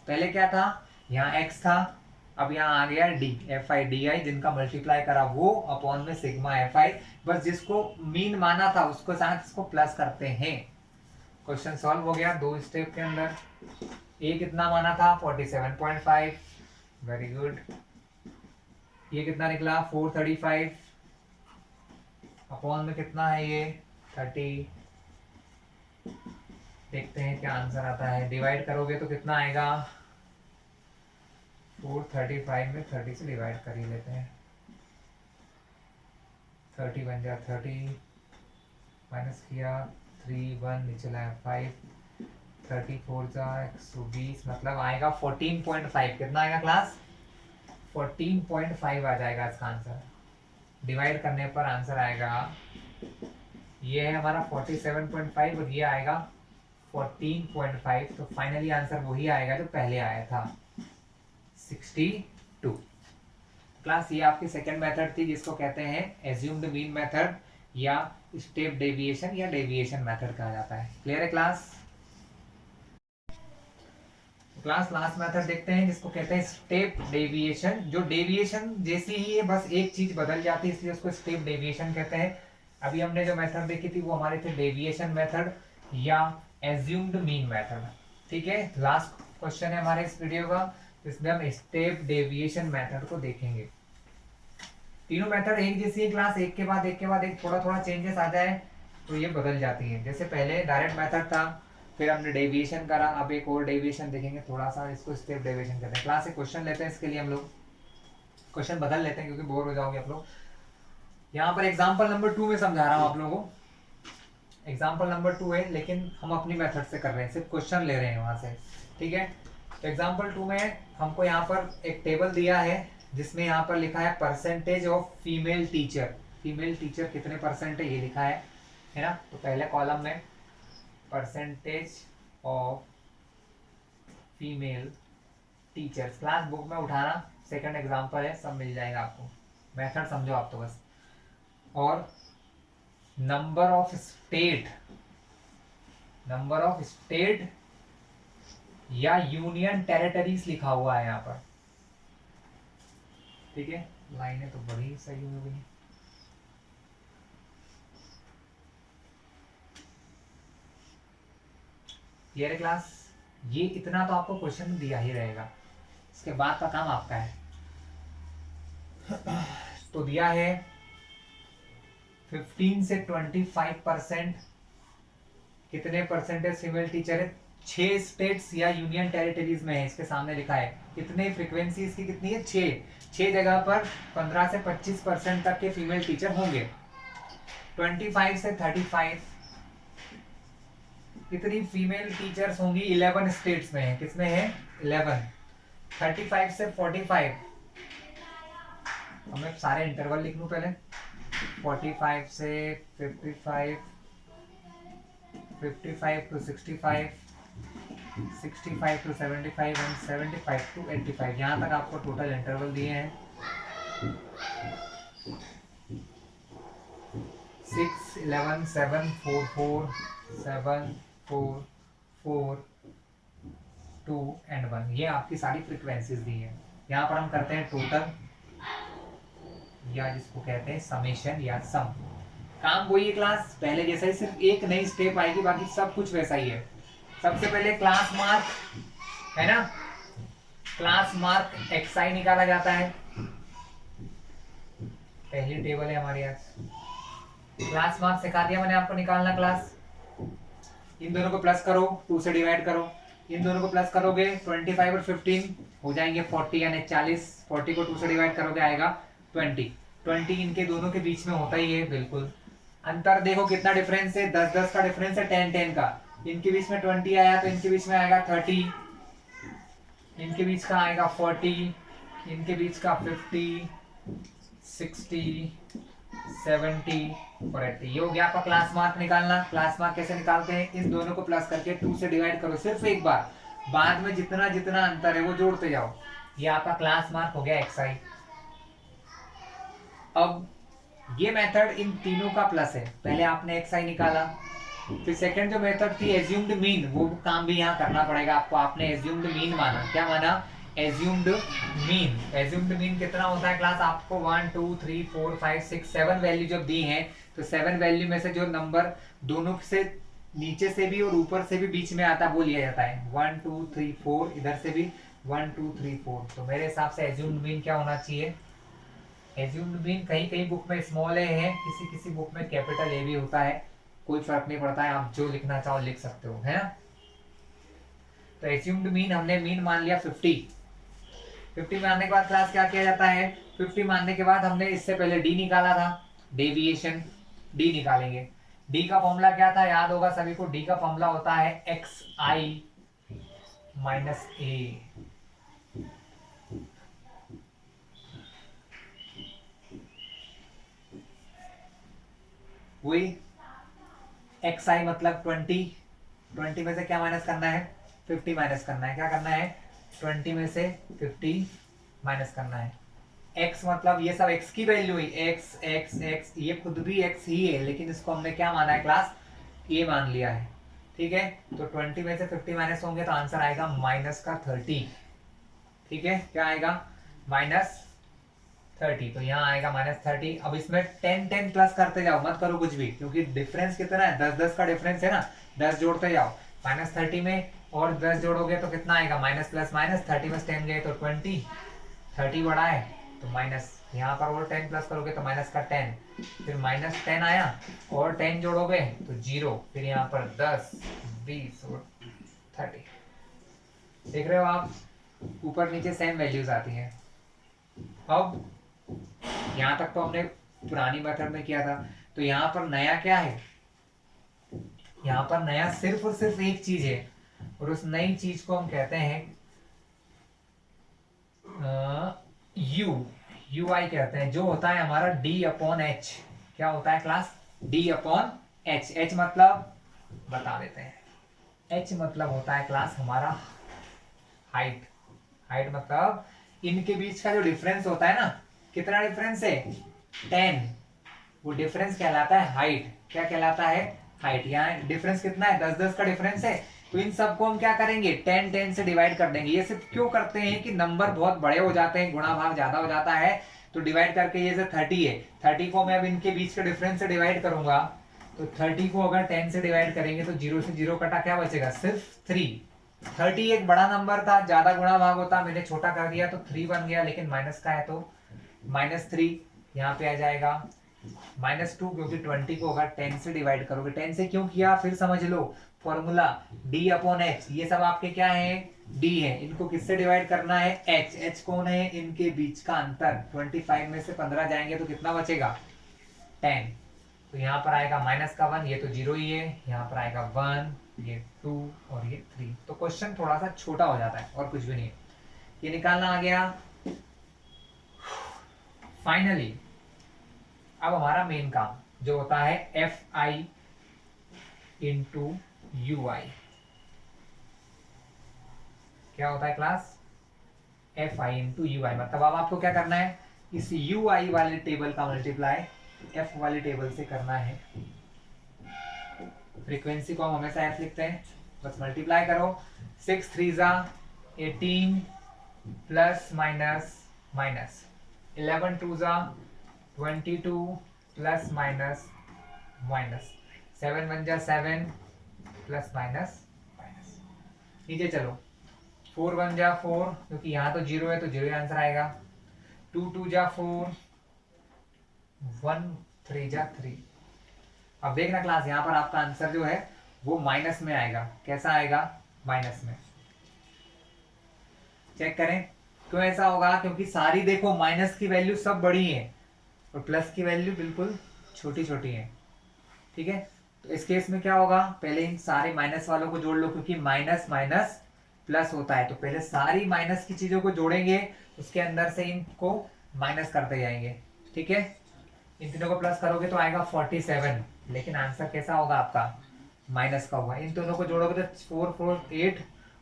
पहले क्या था, यहाँ x था, अब यहाँ आ गया d FIDI, जिनका मल्टीप्लाई करा वो अपॉन में सिग्मा FI। बस जिसको मीन माना था उसको साथ इसको प्लस करते हैं। क्वेश्चन सॉल्व हो गया दो स्टेप के अंदर। ए कितना माना था 47.5, वेरी गुड। ये कितना निकला 435 अपॉन में कितना है ये 30। देखते हैं क्या आंसर आता है, डिवाइड करोगे तो कितना आएगा 435 में 30 से डिवाइड कर ही लेते हैं, 30 बन गया 30, माइनस किया 3 1 नीचे लाया 5, 34 जा 120, मतलब आएगा 14.5। कितना आएगा क्लास 14.5 आ जाएगा इसका आंसर। डिवाइड करने पर आंसर आएगा, ये है हमारा 47.5 और ये आएगा 14.5, तो फाइनली आंसर वही आएगा जो पहले आया था 62। क्लास ये आपकी सेकंड मेथड थी जिसको कहते हैं एज्यूम्ड मीन मेथड या स्टेप डेविएशन या डेविएशन मेथड कहा जाता है। क्लियर है क्लास। क्लास लास्ट मेथड देखते हैं जिसको कहते हैं स्टेप डेविएशन। जो डेविएशन जैसी ही है, बस एक चीज बदल जाती है इसलिए उसको स्टेप डेविएशन कहते हैं। अभी हमने जो मेथड देखी थी वो हमारे थे डेविएशन मेथड या एज्यूम्ड मीन मेथड। ठीक है, लास्ट क्वेश्चन है हमारे इस वीडियो का, इसमें हम स्टेप डेविएशन मेथड को देखेंगे। तीनों मेथड एक जैसी है क्लास, एक के बाद एक के बाद एक, थोड़ा थोड़ा चेंजेस आ जाए तो ये बदल जाती है। जैसे पहले डायरेक्ट मेथड था, फिर हमने डेविएशन करा, अब एक और डेविएशन देखेंगे, थोड़ा सा इसको स्टेप डेविएशन करते हैं। क्लास एक क्वेश्चन लेते हैं, इसके लिए हम लोग क्वेश्चन बदल लेते हैं क्योंकि बोर हो जाओगे आप लोग। यहाँ पर एग्जाम्पल नंबर 2 में समझा रहा हूँ आप लोगों को, एग्जाम्पल नंबर 2 है, लेकिन हम अपनी मेथड से कर रहे हैं, सिर्फ क्वेश्चन ले रहे हैं वहां से, ठीक है। तो एग्जाम्पल 2 में हमको यहाँ पर एक टेबल दिया है जिसमें यहाँ पर लिखा है percentage of female teacher, female teacher कितने परसेंट है ये लिखा है ना। तो पहले कॉलम में percentage of female teachers, class book में उठाना, सेकंड एग्जाम्पल है, सब मिल जाएगा आपको, मेथड समझो आप तो बस। और number of state, number of state या यूनियन टेरिटरीज लिखा हुआ है यहाँ पर, ठीक है। लाइनें तो बड़ी सही हो गई। क्लियर क्लास, ये इतना तो आपको क्वेश्चन दिया ही रहेगा, इसके बाद का काम आपका है। तो दिया है 15 से 25% कितने परसेंटेज फीमेल टीचर है, 6 स्टेट्स या यूनियन टेरिटरीज में है, इसके सामने लिखा है कितने, फ्रीक्वेंसी इसकी कितनी है, 6 जगह पर 15 से 25% तक के फीमेल टीचर होंगे। 25 से 35 कितनी फीमेल टीचर्स होंगी, 11 स्टेट्स में है, किसमें है 11। 35 से 45, अब मैं सारे इंटरवल लिख लूं पहले, 45 से 55, 55 to 65, 65 to 75 एंड 75 to 85, यहाँ तक आपको टोटल इंटरवल दिए हैं। 6, 11, 7, 4, 4, 7, 4, 4, 2 एंड 1, ये आपकी सारी फ्रीक्वेंसीज दी हैं। यहाँ पर हम करते हैं टोटल, या जिसको कहते हैं समेशन या सम। काम वही है क्लास पहले जैसा ही, सिर्फ एक नई स्टेप आएगी, बाकी सब कुछ वैसा ही है। सबसे पहले क्लास मार्क है ना, क्लास मार्क एक्सआई निकाला जाता है, पहली टेबल है हमारे आज। क्लास मार्क सिखा दिया मैंने आपको निकालना क्लास। इन दोनों को प्लस करो, 2 से डिवाइड करो, इन दोनों को प्लस करोगे 25 और 15 हो जाएंगे 40 यानी 40, 40 को 2 से डिवाइड करोगे आएगा 20, 20 इनके दोनों के बीच में होता ही है बिल्कुल। अंतर देखो कितना डिफरेंस है, 10-10 का डिफरेंस है, 10-10 का। इनके बीच में 20 आया तो इनके बीच में आएगा 30, इनके बीच का आएगा 40, इनके बीच का 50, 60, 70 और 80। ये हो गया आपका क्लास मार्क निकालना। क्लास मार्क कैसे निकालते हैं, इन दोनों को प्लस करके 2 से डिवाइड करो सिर्फ एक बार, बाद में जितना जितना अंतर है वो जोड़ते जाओ। ये आपका क्लास मार्क हो गया एक्सआई। अब ये मेथड इन तीनों का प्लस है, पहले आपने एक्सआई निकाला, फिर सेकंड जो मेथड थी एज्यूम्ड मीन, वो काम भी यहाँ करना पड़ेगा आपको। आपने एज्यूम्ड मीन माना, क्या माना, एज्यूम्ड मीन। एज्यूम्ड मीन कितना होता है क्लास, आपको 1 2 3 4 5 6 7 वैल्यू जब दी हैं तो 7 वैल्यू में से जो नंबर दोनों से नीचे से भी और ऊपर से भी बीच में आता है वो लिया जाता है। 1 2 3 4, इधर से भी 1 2 3 4। तो मेरे हिसाब से एज्यूम्ड मीन क्या होना चाहिए, एज्यूम्ड मीन कहीं कहीं बुक में स्मॉल ए है, किसी किसी बुक में कैपिटल ए भी होता है, कोई फर्क नहीं पड़ता है, आप जो लिखना चाहो लिख सकते हो, है ना। तो एज्यूम्ड मीन हमने मीन मान लिया 50। 50 मानने के बाद क्लास क्या किया जाता है, 50 मानने के बाद हमने इससे पहले डी निकाला था, डेविएशन डी निकालेंगे। डी का फॉर्मूला क्या था, याद होगा सभी को, डी का फॉर्मूला होता है एक्स आई माइनस ए। वही एक्स आई मतलब 20 में से क्या माइनस करना है, 50 माइनस करना है। क्या करना है, 20 में से 50 माइनस करना है। x मतलब ये सब x की वैल्यू ही, x x x, ये खुद भी x ही है, लेकिन इसको हमने क्या माना है क्लास, a मान लिया है, ठीक है। तो 20 में से 50 माइनस होंगे तो आंसर आएगा माइनस का 30, ठीक है। क्या आएगा, माइनस 30, तो यहाँ आएगा माइनस 30। अब इसमें 10 प्लस करते जाओ, मत करो कुछ भी, क्योंकि डिफरेंस कितना है, 10 का डिफरेंस है ना, 10 जोड़ते जाओ। माइनस 30 में और 10 जोड़ोगे तो कितना आएगा, माइनस प्लस माइनस, 30 में 10 गए तो 20, 30 बड़ा है तो माइनस, यहाँ पर और 10 प्लस करोगे तो माइनस का 10, फिर माइनस 10 आया और 10 जोड़ोगे तो 0, फिर यहाँ पर 10, 20 और 30। देख रहे हो आप, ऊपर नीचे सेम वैल्यूज आती हैं। अब यहाँ तक तो हमने पुरानी मेथड में किया था, तो यहाँ पर नया क्या है, यहाँ पर नया सिर्फ और सिर्फ एक चीज है, और उस नई चीज को हम कहते हैं यू आई कहते हैं, जो होता है हमारा डी अपॉन एच। क्या होता है class, D upon H. H मतलब बता देते हैं, एच मतलब होता है क्लास हमारा हाइट। हाइट मतलब इनके बीच का जो डिफरेंस होता है ना, कितना डिफरेंस है, 10, वो डिफरेंस कहलाता है हाइट। क्या कहलाता है, हाइट। यहाँ डिफरेंस कितना है, 10 10 का डिफरेंस है, तो इन सबको हम क्या करेंगे, 10 10 से डिवाइड कर देंगे। ये सिर्फ क्यों करते हैं कि नंबर बहुत बड़े हो जाते हैं, गुणा भाग ज्यादा हो जाता है, तो डिवाइड करके, ये जो 30 है, 30 को मैं अब इनके बीच के डिफरेंस से डिवाइड करूंगा, तो 30 को अगर 10 से डिवाइड करेंगे तो 0 से 0 कटा, क्या बचेगा, सिर्फ 3। 30 एक बड़ा नंबर था, ज्यादा गुणा भाग होता, मैंने छोटा कर दिया तो 3 बन गया, लेकिन माइनस का है तो -3 यहाँ पे आ जाएगा। -2 क्योंकि 20 को अगर 10 से डिवाइड करोगे, 10 से क्यों किया फिर समझ लो, फॉर्मूला d अपॉन एच, ये सब आपके क्या है, d है, इनको किससे डिवाइड करना है, h। h कौन है, इनके बीच का अंतर। 25 में से 15 जाएंगे तो कितना बचेगा, 10। तो यहाँ पर आएगा -1, ये तो 0 ही है, यहाँ पर आएगा 1, ये 2 और ये 3। तो क्वेश्चन थोड़ा सा छोटा हो जाता है और कुछ भी नहीं है, ये निकालना आ गया। फाइनली अब हमारा मेन काम जो होता है F I into U I. क्या होता है class, F I into U I, मतलब अब आपको क्या करना है, इस यू आई वाले टेबल का मल्टीप्लाई एफ वाले टेबल से करना है। फ्रीक्वेंसी को हम हमेशा एफ लिखते हैं, बस मल्टीप्लाई करो। 6 3 18 plus minus minus, 11 2 22 plus minus minus, 7 1 7 plus minus minus. नीचे चलो, 4 1 4, क्योंकि यहाँ तो 0 है तो 0 आंसर आएगा। 2 2 4, 1 3 3। अब देखना क्लास, यहाँ पर आपका आंसर जो है वो माइनस में आएगा। कैसा आएगा, माइनस में। चेक करें क्यों ऐसा होगा, क्योंकि सारी देखो माइनस की वैल्यू सब बड़ी है और प्लस की वैल्यू बिल्कुल छोटी छोटी है। ठीक है, तो इस केस में क्या होगा, पहले इन सारे माइनस वालों को जोड़ लो, क्योंकि माइनस माइनस प्लस होता है, तो पहले सारी माइनस की चीजों को जोड़ेंगे, उसके अंदर से इनको माइनस करते जाएंगे। ठीक है, इन तीनों को प्लस करोगे तो आएगा 47, लेकिन आंसर कैसा होगा आपका, माइनस का होगा। इन दोनों को जोड़ोगे तो 4 4 8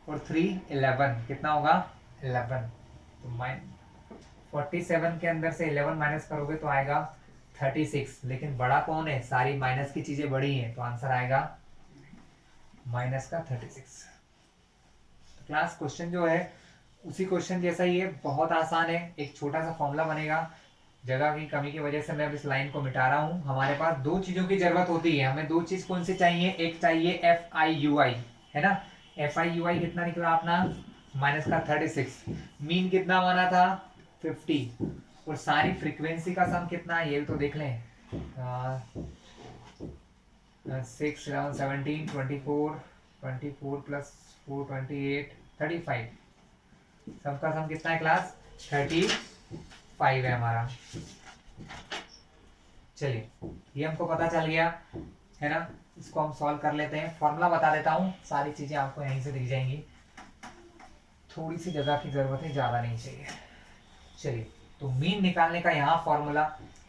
और 3 11, कितना होगा, 11। तो 47 के अंदर से 11 माइनस करोगे तो आएगा 36, लेकिन बड़ा कौन है, सारी माइनस की चीजें बड़ी हैं, तो आंसर आएगा माइनस का 36। तो क्लास क्वेश्चन जो है उसी क्वेश्चन जैसा ही है, बहुत आसान है। एक छोटा सा फॉर्मूला बनेगा, जगह की कमी की वजह से मैं अब इस लाइन को मिटा रहा हूं। हमारे पास दो चीजों की जरूरत होती है, हमें दो चीज कौन सी चाहिए, एक चाहिए एफ आई यू आई, है ना। एफ आई यू आई कितना निकला अपना, माइनस का 36, मीन कितना माना था 50, और सारी फ्रीक्वेंसी का सम कितना है ये तो देख लें, 6 11 17 24 24 प्लस 4 28 35, सबका सम कितना है क्लास, 35 है हमारा। चलिए ये हमको पता चल गया है ना, इसको हम सॉल्व कर लेते हैं। फॉर्मूला बता देता हूँ, सारी चीजें आपको यहीं से दिख जाएंगी, थोड़ी सी जगह की जरूरत है, ज्यादा नहीं चाहिए। चलिए, तो मीन निकालने का यहाँ फॉर्मूला,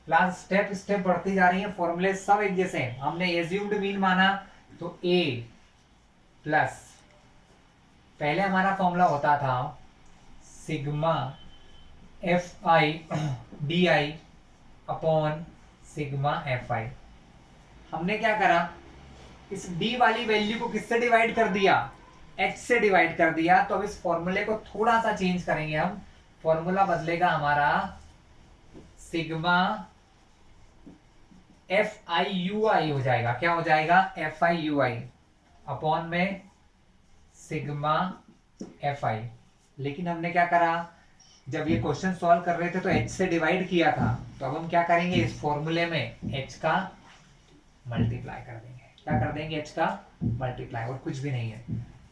क्लास स्टेप स्टेप बढ़ती जा रही है, फॉर्मूले सब एक जैसे हैं। हमने एज्यूम्ड मीन माना तो ए प्लस, पहले हमारा फॉर्मूला होता था sigma F I D I upon sigma F I. हमने क्या करा, इस डी वाली वैल्यू को किससे डिवाइड कर दिया, एच से डिवाइड कर दिया। तो अब इस फॉर्मूले को थोड़ा सा चेंज करेंगे हम, फॉर्मूला बदलेगा हमारा सिग्मा एफ आई यू आई हो जाएगा। क्या हो जाएगा, F I you I upon में सिग्मा एफ आई। लेकिन हमने क्या करा, जब ये क्वेश्चन सॉल्व कर रहे थे तो h से डिवाइड किया था, तो अब हम क्या करेंगे, इस फॉर्मूले में h का मल्टीप्लाई कर देंगे। क्या कर देंगे, h का मल्टीप्लाई, और कुछ भी नहीं है।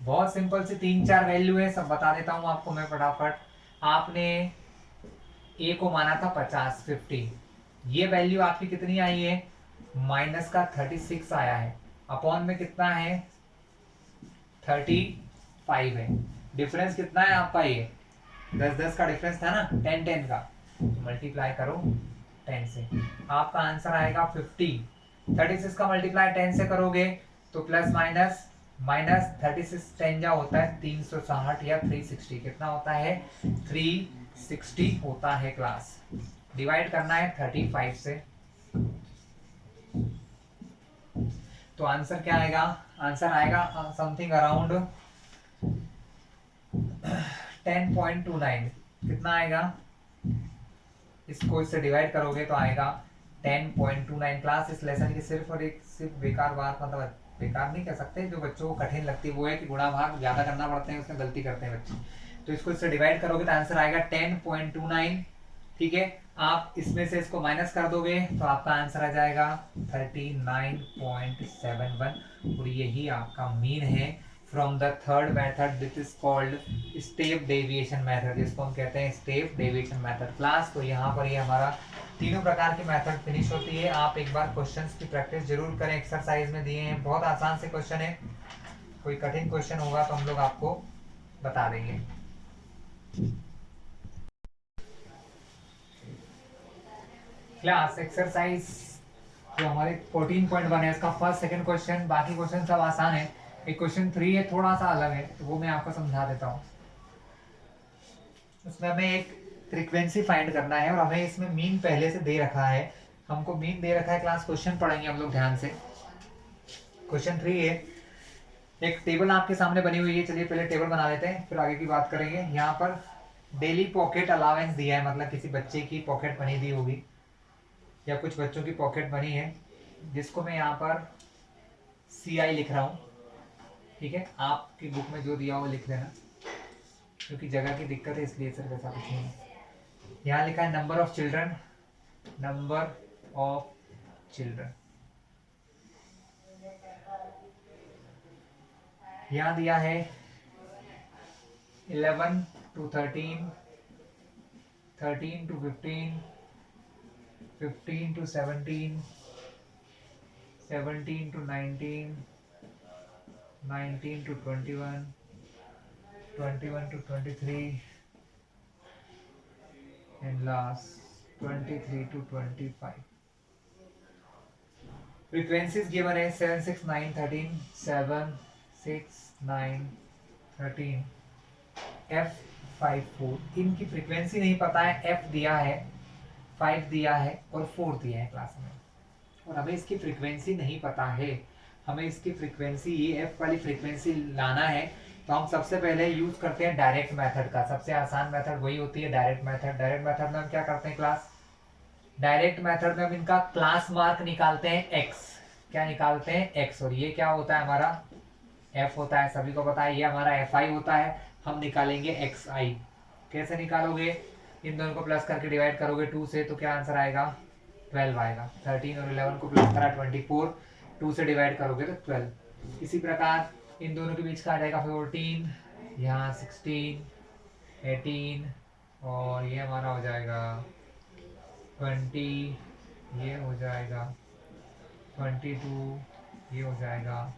बहुत सिंपल सी 3-4 वैल्यू है, सब बता देता हूं आपको मैं फटाफट। आपने a को माना था 50, ये वैल्यू आपकी कितनी आई है, माइनस का 36 आया है, अपॉन में कितना है 35 है। डिफरेंस कितना है आपका, ये 10-10 का डिफरेंस था ना, 10-10 का, तो मल्टीप्लाई करो 10 से, आपका आंसर आएगा 50। 36 का मल्टीप्लाई 10 से करोगे तो प्लस माइनस माइनस 36 10 जा होता है 360 या 360, कितना होता है 360 होता है क्लास। डिवाइड करना है 35 से, तो आंसर क्या आएगा, आंसर आएगा समथिंग अराउंड 10.29। कितना आएगा, इसको इससे डिवाइड करोगे तो आएगा 10.29। क्लास इस लेसन की सिर्फ और एक सिर्फ बेकार बात, मतलब बेकार नहीं कह सकते, जो बच्चों को कठिन लगती है वो है कि गुणा भाग ज्यादा करना पड़ते हैं, उसमें गलती करते हैं बच्चे। तो इसको इससे डिवाइड करोगे तो आंसर आएगा 10.29। ठीक है, आप इसमें से इसको माइनस कर दोगे तो आपका आंसर आ जाएगा 39.71, और यही आपका मीन है from the third method this is called step deviation method, जिसको हम कहते हैं स्टेप डेविएशन मेथड क्लास। तो यहाँ पर ये हमारा तीनों प्रकार की मेथड फिनिश होती है। आप एक बार क्वेश्चंस की प्रैक्टिस जरूर करें, एक्सरसाइज में दिए हैं, बहुत आसान से क्वेश्चन है, कोई कठिन क्वेश्चन होगा तो हम लोग आपको बता देंगे। क्लास एक्सरसाइज जो हमारे 14.1 है, इसका फर्स्ट सेकंड क्वेश्चन, बाकी क्वेश्चन सब आसान है। एक क्वेश्चन 3 है, थोड़ा सा अलग है, तो वो मैं आपको समझा देता हूँ। उसमें हमें एक फ्रीक्वेंसी फाइंड करना है, और हमें इसमें मीन पहले से दे रखा है, हमको मीन दे रखा है। क्लास क्वेश्चन पढ़ेंगे हम लोग ध्यान से। क्वेश्चन 3 है, एक टेबल आपके सामने बनी हुई है, चलिए पहले टेबल बना लेते हैं फिर आगे की बात करेंगे। यहाँ पर डेली पॉकेट अलावेंस दिया है, मतलब किसी बच्चे की पॉकेट मनी दी होगी या कुछ बच्चों की पॉकेट मनी है, जिसको मैं यहाँ पर CI लिख रहा हूँ। ठीक है, आपकी बुक में जो दिया हो लिख देना, क्योंकि जगह की दिक्कत है इसलिए सिर्फ ऐसा कुछ नहीं है। यहाँ लिखा है number of children, number of children. यहाँ दिया है 11 to 13, 13 to 15, 15 to 17, 17 to 19, 19 to 21, 21 to 23, and last 23 to 25. Frequencies given है 7, 6, 9, 13, 7, 6, 9, 13, F 5, 4। इनकी फ्रीक्वेंसी नहीं पता है, F दिया है, 5 दिया है और 4 दिया है क्लास में, और हमें इसकी फ्रीक्वेंसी नहीं पता है। हमें इसकी फ्रीक्वेंसी, ये F वाली फ्रीक्वेंसी लाना है, तो हम सबसे पहले यूज करते हैं डायरेक्ट मेथड का। सबसे आसान मेथड वही होती है डायरेक्ट मेथड। डायरेक्ट मेथड में हम क्या करते हैं क्लास, डायरेक्ट मेथड में हम इनका क्लास मार्क निकालते हैं x। क्या निकालते हैं x, और ये क्या होता है हमारा f होता है, सभी को पता है, ये हमारा fi होता है। हम निकालेंगे xi। कैसे निकालोगे, इन दोनों को प्लस करके डिवाइड करोगे 2 से, तो क्या आंसर आएगा 12 आएगा। 13 और 11 को प्लस करा 24, 2 से डिवाइड करोगे तो 12। इसी प्रकार इन दोनों के बीच का आ जाएगा 14, यहाँ 16, 18, और ये हमारा हो जाएगा 20, ये हो जाएगा 22, ये हो जाएगा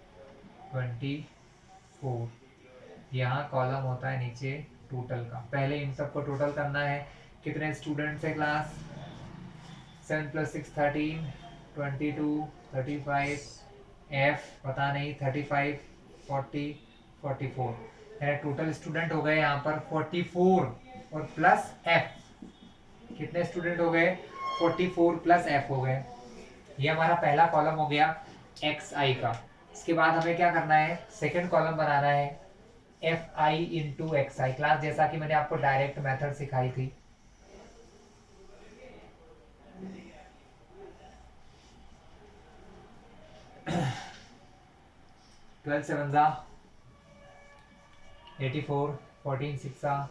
24। यहाँ कॉलम होता है नीचे टोटल का, पहले इन सबको टोटल करना है। कितने स्टूडेंट्स है क्लास, 7 + 6 13, 22, 35, F पता नहीं 35, 40, 44, यानी टोटल स्टूडेंट हो गए यहाँ पर 44, और प्लस F कितने स्टूडेंट हो गए 44 प्लस F हो गए। ये हमारा पहला कॉलम हो गया XI का। इसके बाद हमें क्या करना है, सेकंड कॉलम बनाना है FI इंटू XI, क्लास जैसा कि मैंने आपको डायरेक्ट मेथड सिखाई थी। ट्वेल्व 7 84, 14 6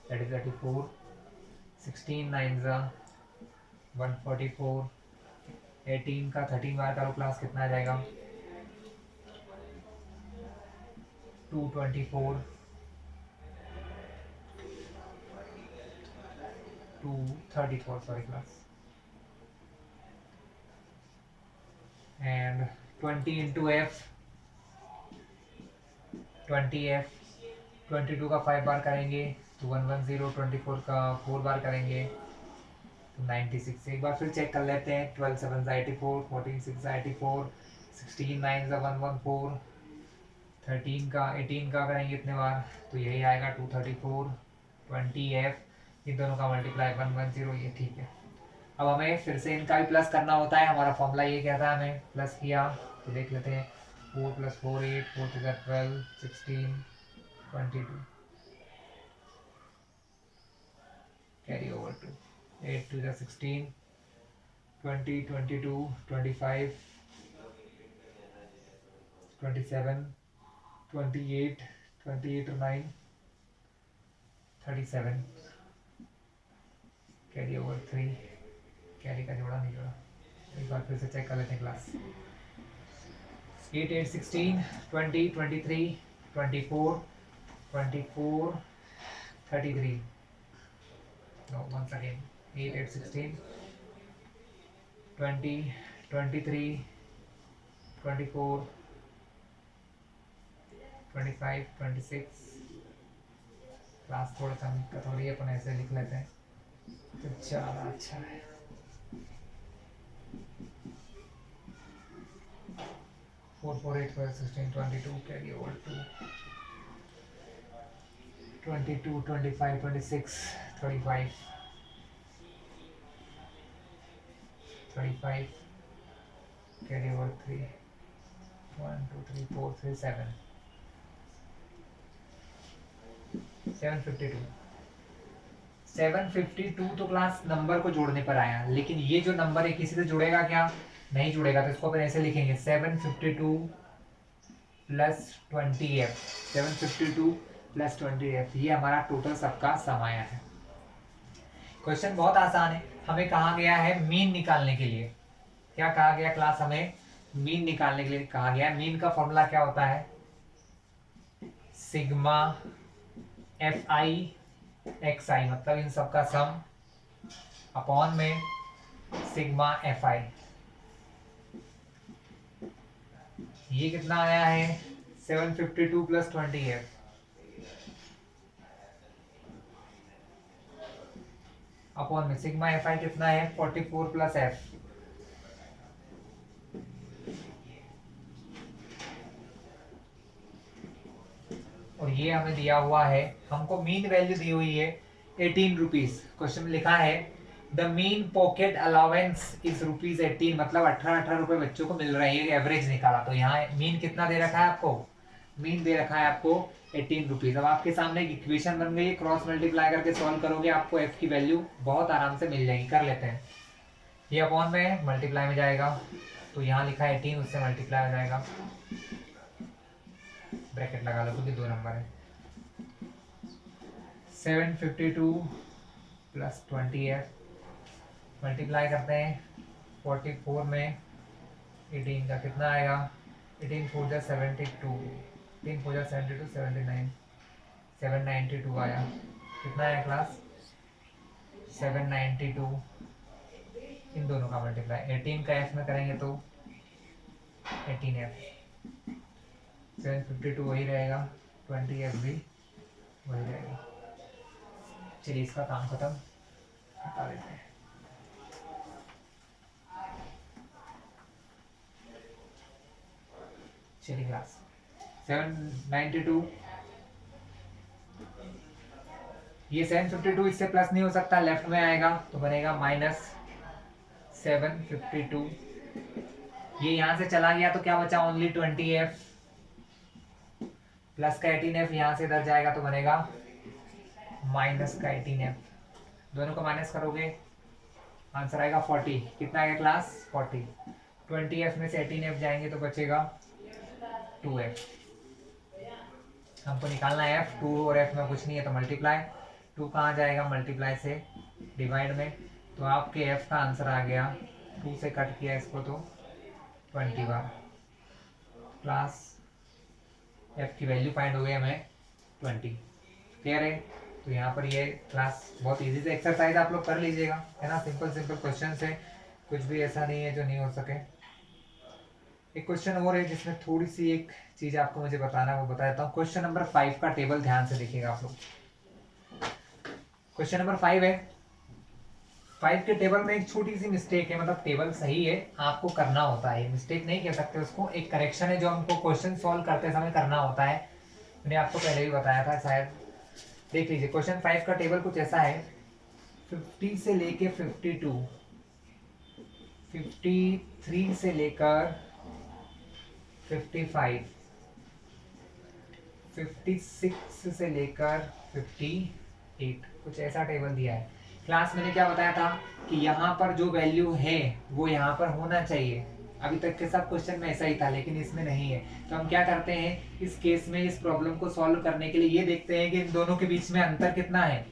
that is 34, 16 9 144, 18 का 13 बार करो क्लास, कितना आ जाएगा 224, 234 sorry class, and 20 into F, 20f, 22 का 5 बार करेंगे तो 110, 24 का 4 बार करेंगे तो 96। एक बार फिर चेक कर लेते हैं। 12 7 84, 14 6 84, 16 9 114, 13 का 18 का करेंगे इतने बार तो यही आएगा 234, 20f, इन दोनों का मल्टीप्लाई 110, ये ठीक है। अब हमें फिर से इनका भी प्लस करना होता है, हमारा फॉर्मूला ये कहता है, हमें प्लस किया तो देख लेते हैं। 4 + 4 8, 4 to the 12, 16, 22, carry over to 8 to the 16, 20, 22, 25, 27, 28, 28 or 9, 37, carry over 3, carry का जोड़ा नहीं जोड़ा, एक बार फिर से चेक कर लेते हैं class. 8 8 16, 20, 23, 24, 24, 33, no once again 8 8 16, 20, 23, 24, 25, 26, class थोड़ा सा दिक्कत हो रही है, अपन ऐसे लिख लेते हैं तो ज़्यादा अच्छा है। 4 4 8 12 16 22, carry over to 22, 25, 26, 35, 35, carry over 3, 1 2 3 4 3 7, 752, 752 तो क्लास नंबर को जोड़ने पर आया, लेकिन ये जो नंबर है किसी से जुड़ेगा क्या, नहीं जुड़ेगा, तो इसको अपन ऐसे लिखेंगे 752 प्लस 20f, 752 प्लस 20f, ये हमारा टोटल सबका सम आया है। क्वेश्चन बहुत आसान है, हमें कहा गया है मीन निकालने के लिए। क्या कहा गया क्लास, हमें मीन निकालने के लिए कहा गया। मीन का फॉर्मूला क्या होता है, सिग्मा fi xi, मतलब इन सबका सम अपॉन में सिग्मा fi। ये कितना आया है 752 प्लस 20f, अपॉन में सिग्मा fi कितना है 44 प्लस f, और ये हमें दिया हुआ है, हमको मीन वैल्यू दी हुई है 18 रुपीज। क्वेश्चन में लिखा है the mean pocket allowance is ₹18, मतलब 18 रुपए बच्चों को मिल रहे हैं, एवरेज निकाला। तो यहाँ मीन कितना दे रखा है आपको, मीन दे रखा है आपको 18 रुपीज। अब आपके सामने एक इक्वेशन बन गई, क्रॉस मल्टीप्लाई करके सॉल्व करोगे आपको एफ की वैल्यू बहुत आराम से मिल जाएगी। कर लेते हैं, ये अपॉन में मल्टीप्लाई में जाएगा, तो यहाँ लिखा है 18, उससे मल्टीप्लाई हो जाएगा, ब्रैकेट लगा लो क्योंकि 2 नंबर है। 752 प्लस 20f, मल्टीप्लाई करते हैं 44 में 18 का कितना आएगा, 18 4 जा 72, 18 4 जा 72, 79, 792 आया। कितना आया क्लास 792, इन दोनों का मल्टीप्लाई 18 का f में करेंगे तो 18f, 752 वही रहेगा, 20f भी वही रहेगा। चलिए इसका काम खत्म, हटा देते हैं। चलिए क्लास 792, ये 752 इससे प्लस नहीं हो सकता, लेफ्ट में आएगा तो बनेगा -752। ये यहां से चला गया तो क्या बचा, ओनली 20f, प्लस का 18f यहां से इधर जाएगा तो बनेगा माइनस का 18f, दोनों को माइनस करोगे आंसर आएगा 40। कितना आएगा क्लास 40, 20f में से 18f जाएंगे तो बचेगा 2f। हमको निकालना है f, 2 और f में कुछ नहीं है तो मल्टीप्लाई, 2 कहाँ जाएगा मल्टीप्लाई से डिवाइड में, तो आपके एफ का आंसर आ गया 2 से कट किया इसको तो 20 बार प्लस एफ की वैल्यू फाइंड हो गई हमें 20। क्लियर है? तो यहाँ पर ये क्लास बहुत इजी से एक्सरसाइज आप लोग कर लीजिएगा, है ना। सिंपल सिंपल क्वेश्चन है, कुछ भी ऐसा नहीं है जो नहीं हो सके। एक क्वेश्चन और है जिसमें थोड़ी सी एक चीज आपको मुझे बताना है, वो बता देता हूँ। क्वेश्चन नंबर 5 का टेबल ध्यान से देखिएगा आप लोग। क्वेश्चन नंबर 5 है, 5 के टेबल में एक छोटी सी मिस्टेक है, मतलब टेबल सही है, आपको करना होता है, मिस्टेक नहीं कह सकते उसको, एक करेक्शन है जो हमको क्वेश्चन सॉल्व करते समय करना होता है। मैंने आपको पहले भी बताया था शायद, देख लीजिए। क्वेश्चन 5 का टेबल कुछ ऐसा है, 50 से लेके 52, 53 से लेकर 55, 56 से लेकर 58, कुछ ऐसा टेबल दिया है। क्लास मैंने क्या बताया था कि यहाँ पर जो वैल्यू है वो यहाँ पर होना चाहिए। अभी तक के सब क्वेश्चन में ऐसा ही था, लेकिन इसमें नहीं है। तो हम क्या करते हैं इस केस में, इस प्रॉब्लम को सॉल्व करने के लिए ये देखते हैं कि इन दोनों के बीच में अंतर कितना है।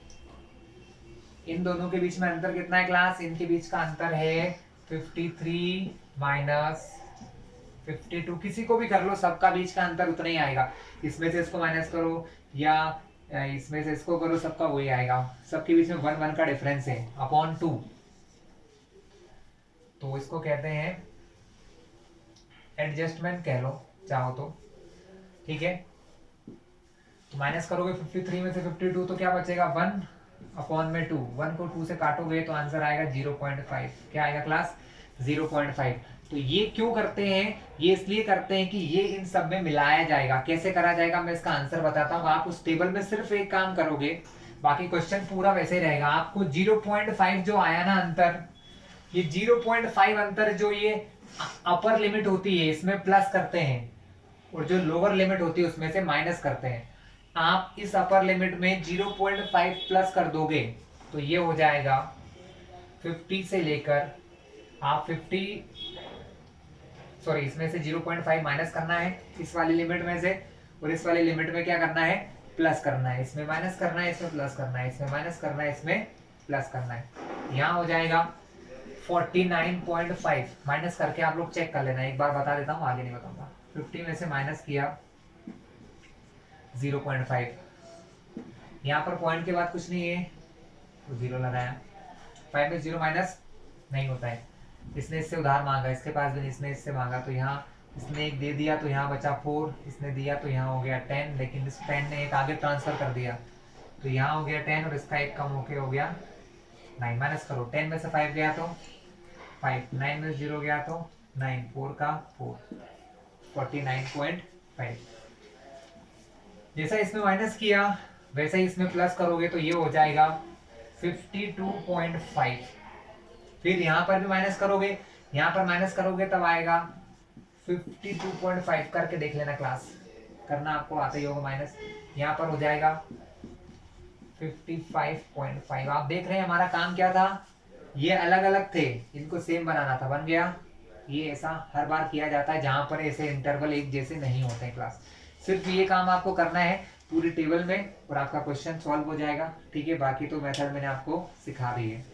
इन दोनों के बीच में अंतर कितना है क्लास? इनके बीच का अंतर है 53 माइनस 52। किसी को भी कर लो, सबका बीच का अंतर उतना ही आएगा। इसमें से इसको माइनस करो या इसमें से इसको करो, सबका वही आएगा। सबके बीच में 1 1 का डिफरेंस है अपॉन 2, तो इसको कहते हैं एडजस्टमेंट कह लो चाहो तो, ठीक है। तो माइनस करोगे 53 में से 52 तो क्या बचेगा 1 अपॉन में 2, 1 को 2 से काटोगे तो आंसर आएगा 0.5। क्या आएगा क्लास? 0.5। तो ये क्यों करते हैं? ये इसलिए करते हैं कि ये इन सब में मिलाया जाएगा। कैसे करा जाएगा मैं इसका आंसर बताता हूँ। आप उस टेबल में सिर्फ एक काम करोगे, बाकी क्वेश्चन पूरा वैसे ही रहेगा। आपको 0.5 जो आया ना अंतर, ये 0.5 अंतर जो ये अपर लिमिट होती है इसमें प्लस करते हैं, और जो लोअर लिमिट होती है उसमें से माइनस करते हैं। आप इस अपर लिमिट में 0.5 प्लस कर दोगे तो ये हो जाएगा 50 से लेकर आप 50, सॉरी इसमें से 0.5 माइनस करना है इस वाली लिमिट में से, और इस वाली लिमिट में क्या करना है? प्लस करना है। इसमें माइनस करना है, इसमें प्लस करना है, इसमें माइनस करना है, इसमें प्लस करना है। यहाँ हो जाएगा 49.5। माइनस करके आप लोग चेक कर लेना, एक बार बता देता हूँ, आगे नहीं बताऊंगा। 50 में से माइनस किया 0.5, यहाँ पर पॉइंट के बाद कुछ नहीं है तो 0 लगाया। 5 में 0 माइनस नहीं होता है। इसने इससे उधार मांगा, इसके पास भी इसने इससे मांगा, तो यहाँ इसने एक दे दिया तो यहाँ बचा 4, इसने दिया तो यहाँ हो गया 10, लेकिन इस 10 ने एक आगे ट्रांसफर कर दिया तो यहाँ हो गया 10, और इसका एक कम होके हो गया 9। माइनस करो, 10 में से 5 गया तो 5, 9 में 0 गया तो 9, 4 का 4, 49.5। जैसा इसमें माइनस किया वैसे ही इसमें प्लस करोगे तो ये हो जाएगा 52.5। फिर यहाँ पर भी माइनस करोगे, यहाँ पर माइनस करोगे तब आएगा 52.5। करके देख लेना क्लास, करना आपको आता ही होगा माइनस। यहाँ पर हो जाएगा 55.5। आप देख रहे हैं हमारा काम क्या था, ये अलग अलग थे, इनको सेम बनाना था, बन गया। ये ऐसा हर बार किया जाता है जहां पर ऐसे इंटरवल एक जैसे नहीं होते हैं क्लास। सिर्फ ये काम आपको करना है पूरी टेबल में और आपका क्वेश्चन सॉल्व हो जाएगा, ठीक है। बाकी तो मेथड मैंने आपको सिखा दी है।